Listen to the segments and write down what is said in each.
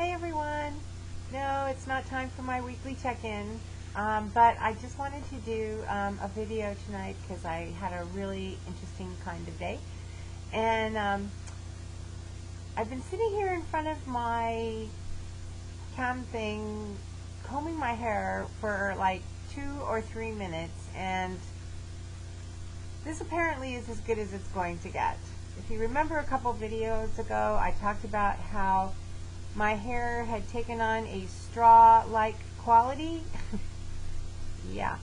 Hey everyone! No, it's not time for my weekly check-in, but I just wanted to do a video tonight because I had a really interesting kind of day. And I've been sitting here in front of my cam thing, combing my hair for like 2 or 3 minutes, and this apparently is as good as it's going to get. If you remember a couple videos ago, I talked about how my hair had taken on a straw-like quality. Yeah.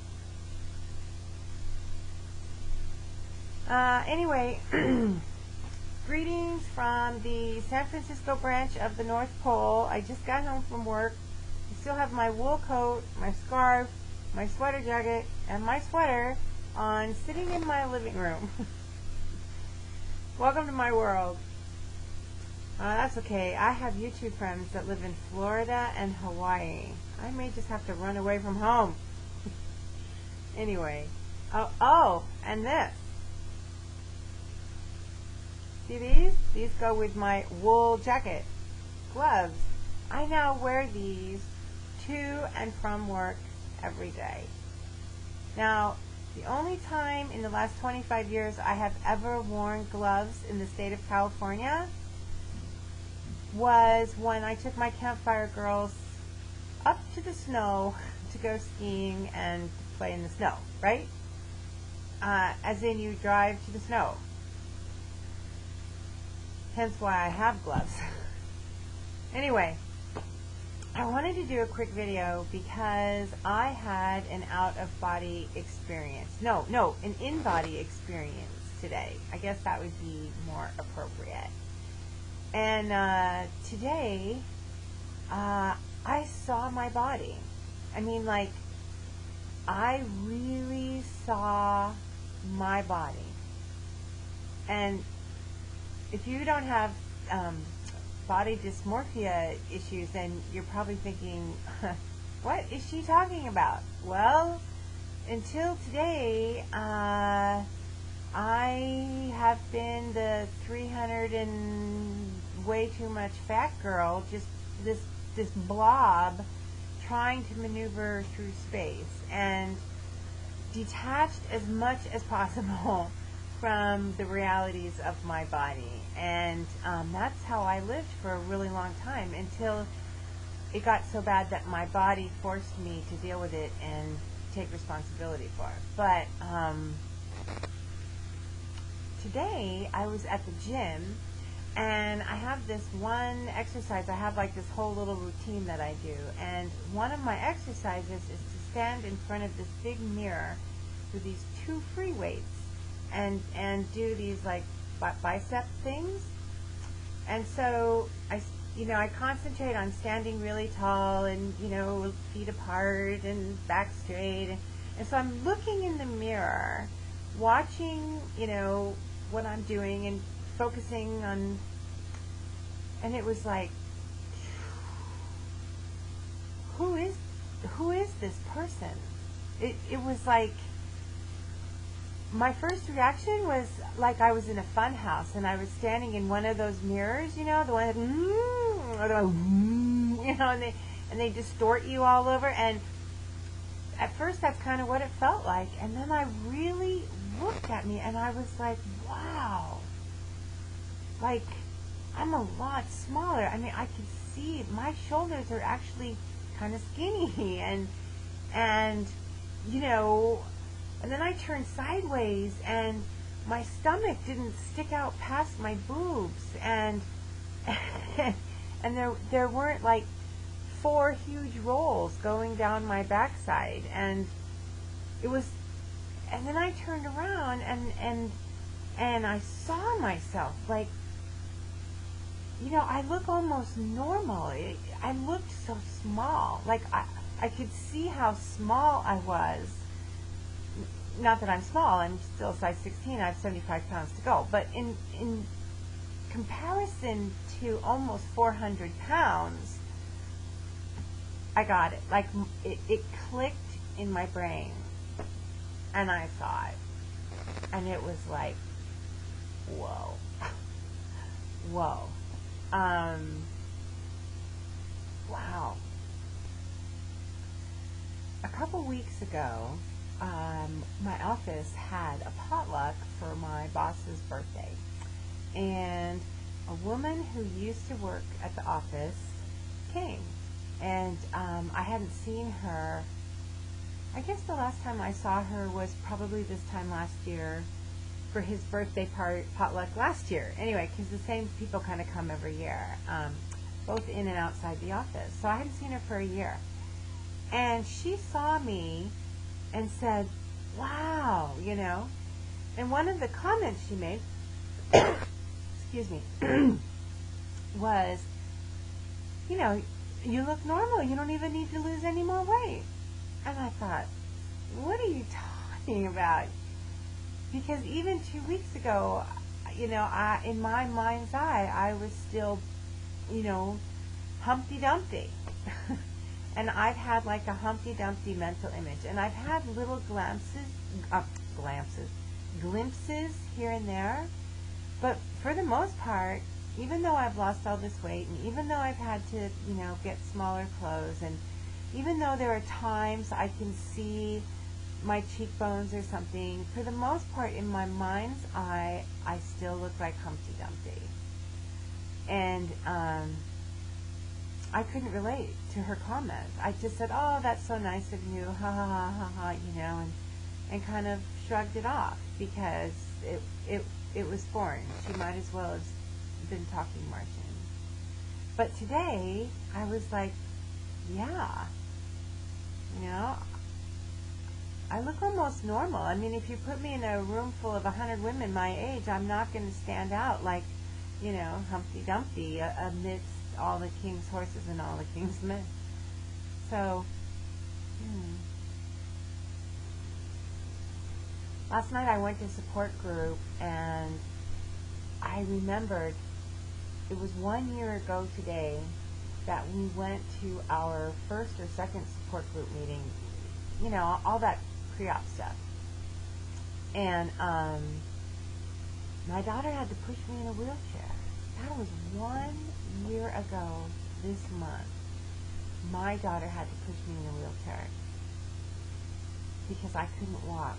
Anyway, greetings from the San Francisco branch of the North Pole. I just got home from work. I still have my wool coat, my scarf, my sweater jacket, and my sweater on sitting in my living room. Welcome to my world. That's okay. I have YouTube friends that live in Florida and Hawaii. I may just have to run away from home. Anyway. Oh, and this. See these? These go with my wool jacket. Gloves. I now wear these to and from work every day. Now, the only time in the last 25 years I have ever worn gloves in the state of California was when I took my campfire girls up to the snow to go skiing and play in the snow, right? As in you drive to the snow. Hence why I have gloves. Anyway, I wanted to do a quick video because I had an out-of-body experience. No, an in-body experience today. I guess that would be more appropriate. And today, I saw my body. I mean, like, I really saw my body. And if you don't have body dysmorphia issues, then you're probably thinking, what is she talking about? Well, until today, I have been the 300 and way too much fat girl, just this blob trying to maneuver through space and detached as much as possible from the realities of my body. And that's how I lived for a really long time until it got so bad that my body forced me to deal with it and take responsibility for it. But today I was at the gym, and I have this one exercise. I have like this whole little routine that I do, and one of my exercises is to stand in front of this big mirror with these 2 free weights and do these like bicep things. And so I concentrate on standing really tall and, feet apart and back straight. And so I'm looking in the mirror, watching, what I'm doing and focusing on, and it was like, who is this person? It was like, my first reaction was like I was in a fun house and I was standing in one of those mirrors, the one that, and they distort you all over. And at first that's kind of what it felt like. And then I really looked at me and I was like, wow, like I'm a lot smaller. I mean, I could see my shoulders are actually kind of skinny and and then I turned sideways and my stomach didn't stick out past my boobs, and and there weren't like 4 huge rolls going down my backside, and it was, and then I turned around and I saw myself like, I look almost normal. I looked so small. Like I could see how small I was. Not that I'm small, I'm still size 16, I have 75 pounds to go. But in comparison to almost 400 pounds, I got it. Like, it clicked in my brain, and I saw it. And it was like, whoa. Whoa. wow. A couple weeks ago, my office had a potluck for my boss's birthday. And a woman who used to work at the office came. And I hadn't seen her. I guess the last time I saw her was probably this time last year for his birthday potluck last year. Anyway, because the same people kind of come every year, both in and outside the office. So I hadn't seen her for a year. And she saw me and said, wow, you know. And one of the comments she made, excuse me, was, you know, you look normal. You don't even need to lose any more weight. And I thought, what are you talking about? Because even 2 weeks ago, you know, in my mind's eye, I was still, you know, Humpty Dumpty. And I've had like a Humpty Dumpty mental image. And I've had little glimpses here and there. But for the most part, even though I've lost all this weight, and even though I've had to, you know, get smaller clothes, and even though there are times I can see my cheekbones or something, for the most part, in my mind's eye, I still look like Humpty Dumpty. And I couldn't relate to her comment. I just said, oh, that's so nice of you, ha ha ha ha ha, you know, and kind of shrugged it off because it was foreign. She might as well have been talking Martian. But today, I was like, yeah, you know, I look almost normal. I mean, if you put me in a room full of 100 women my age, I'm not going to stand out like, you know, Humpty Dumpty amidst all the king's horses and all the king's men. So, last night I went to support group, and I remembered it was 1 year ago today that we went to our first or second support group meeting, you know, all that pre-op stuff. And my daughter had to push me in a wheelchair. That was 1 year ago this month. My daughter had to push me in a wheelchair because I couldn't walk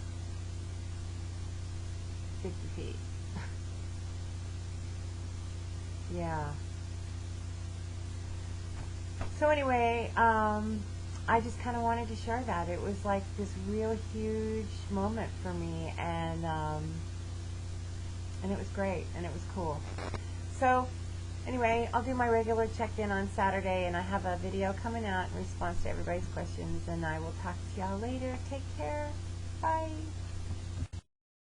50 feet. Yeah. So anyway, I just kind of wanted to share that. It was like this real huge moment for me, and it was great, and it was cool. So anyway, I'll do my regular check-in on Saturday, and I have a video coming out in response to everybody's questions, and I will talk to y'all later. Take care. Bye.